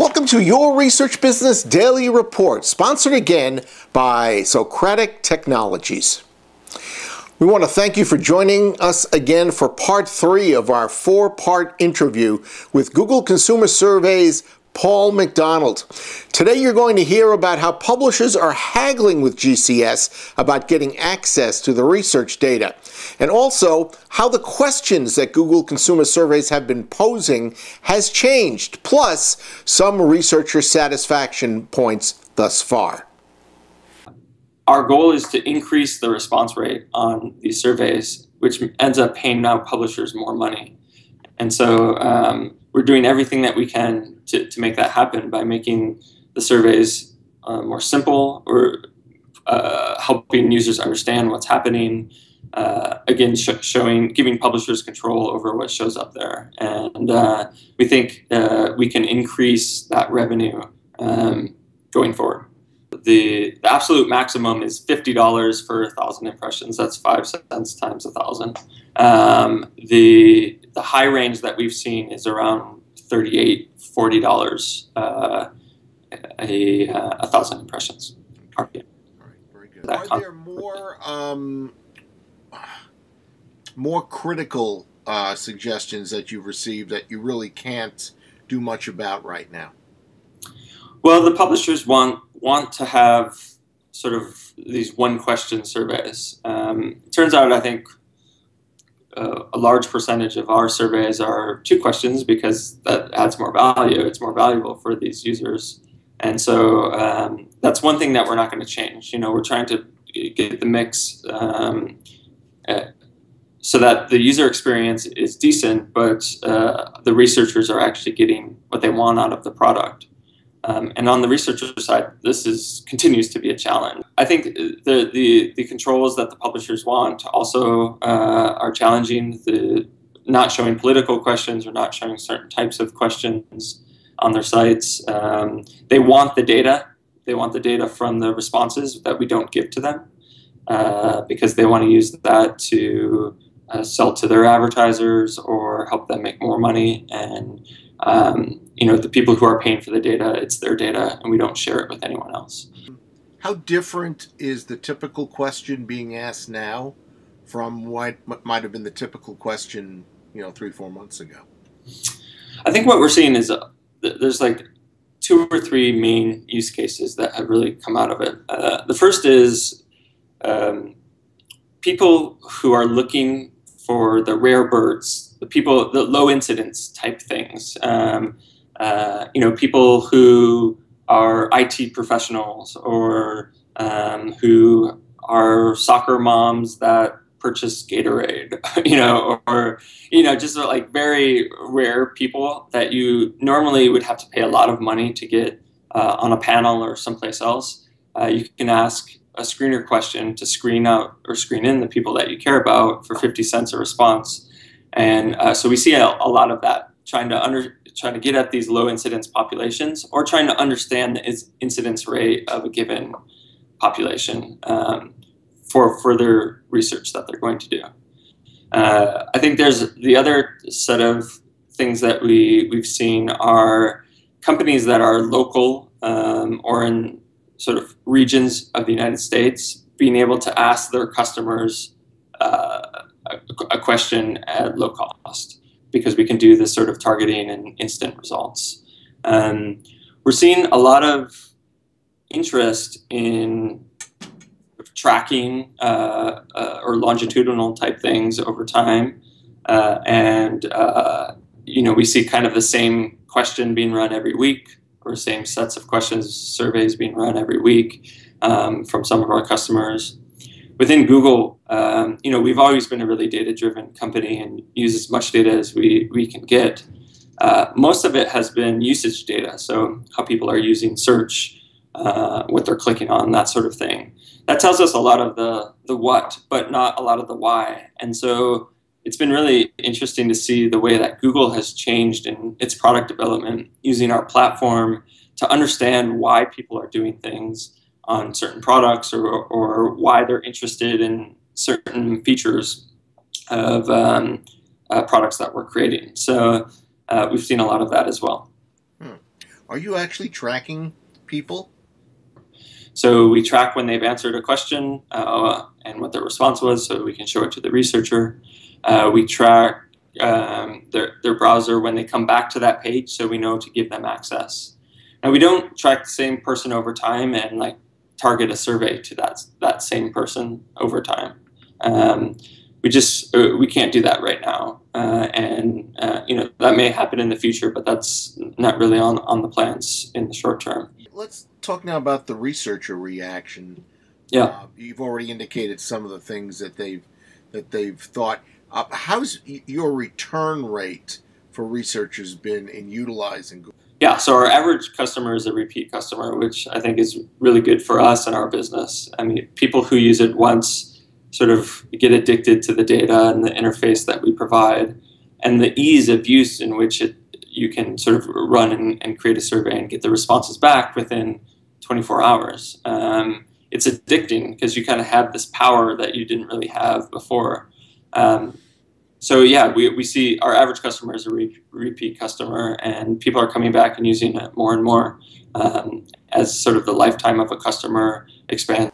Welcome to Your Research Business Daily Report, sponsored again by Socratic Technologies. We want to thank you for joining us again for part 3 of our 4-part interview with Google Consumer Survey's Paul McDonald. Today you're going to hear about how publishers are haggling with GCS about getting access to the research data, and also how the questions that Google Consumer Surveys have been posing has changed, plus some researcher satisfaction points thus far. Our goal is to increase the response rate on these surveys, which ends up paying now publishers more money. And so we're doing everything that we can to make that happen by making the surveys more simple, or helping users understand what's happening. Again, giving publishers control over what shows up there. And we think we can increase that revenue going forward. The absolute maximum is $50 for 1,000 impressions. That's 5 cents times 1,000. The high range that we've seen is around $38, $40 a 1,000 impressions. All right, very good. Are there more critical suggestions that you've received that you really can't do much about right now? Well, the publishers want to have sort of these one-question surveys. It turns out, I think, a large percentage of our surveys are 2 questions because that adds more value. It's more valuable for these users. And so that's one thing that we're not going to change. You know, we're trying to get the mix so that the user experience is decent, but the researchers are actually getting what they want out of the product. And on the researcher side, this continues to be a challenge. I think the controls that the publishers want also are challenging. Not showing political questions or not showing certain types of questions on their sites. They want the data. They want the data from the responses that we don't give to them because they want to use that to sell to their advertisers or help them make more money. And you know, the people who are paying for the data, it's their data, and we don't share it with anyone else. How different is the typical question being asked now from what might have been the typical question, 3-4 months ago? I think what we're seeing is there's like 2 or 3 main use cases that have really come out of it. The first is people who are looking for the rare birds, the low incidence type things. People who are IT professionals or who are soccer moms that purchase Gatorade, just like very rare people that you normally would have to pay a lot of money to get on a panel or someplace else. You can ask a screener question to screen out or screen in the people that you care about for 50 cents a response. And so we see a lot of that, trying to get at these low incidence populations or trying to understand the incidence rate of a given population for further research that they're going to do. I think there's the other set of things that we've seen are companies that are local or in sort of regions of the United States being able to ask their customers a question at low cost, because we can do this sort of targeting and instant results. We're seeing a lot of interest in tracking or longitudinal type things over time. We see kind of the same question being run every week, or same sets of questions, surveys being run every week from some of our customers. Within Google, we've always been a really data-driven company and use as much data as we can get. Most of it has been usage data, so how people are using search, what they're clicking on, that sort of thing. That tells us a lot of the what, but not a lot of the why. And so it's been really interesting to see the way that Google has changed in its product development, using our platform to understand why people are doing things on certain products or why they're interested in certain features of products that we're creating. So we've seen a lot of that as well. Are you actually tracking people? So we track when they've answered a question and what their response was, so we can show it to the researcher. We track their browser when they come back to that page, so we know to give them access. Now, we don't track the same person over time and like target a survey to that same person over time. We can't do that right now, and that may happen in the future, but that's not really on the plans in the short term. Let's talk now about the researcher reaction. Yeah, you've already indicated some of the things that they've thought. How's your return rate for researchers been in utilizing Google? Yeah, so our average customer is a repeat customer, which I think is really good for us and our business. I mean, people who use it once sort of get addicted to the data and the interface that we provide, and the ease of use in which you can sort of run and create a survey and get the responses back within 24 hours. It's addicting because you kind of have this power that you didn't really have before. So yeah, we see our average customer is a repeat customer, and people are coming back and using it more and more as sort of the lifetime of a customer expands.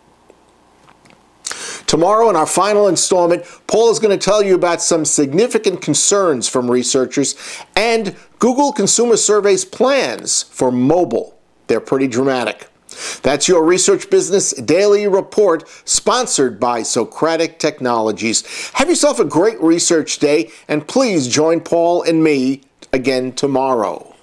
Tomorrow in our final installment, Paul is going to tell you about some significant concerns from researchers and Google Consumer Survey's plans for mobile. They're pretty dramatic. That's your Research Business Daily Report, sponsored by Socratic Technologies. Have yourself a great research day, and please join Paul and me again tomorrow.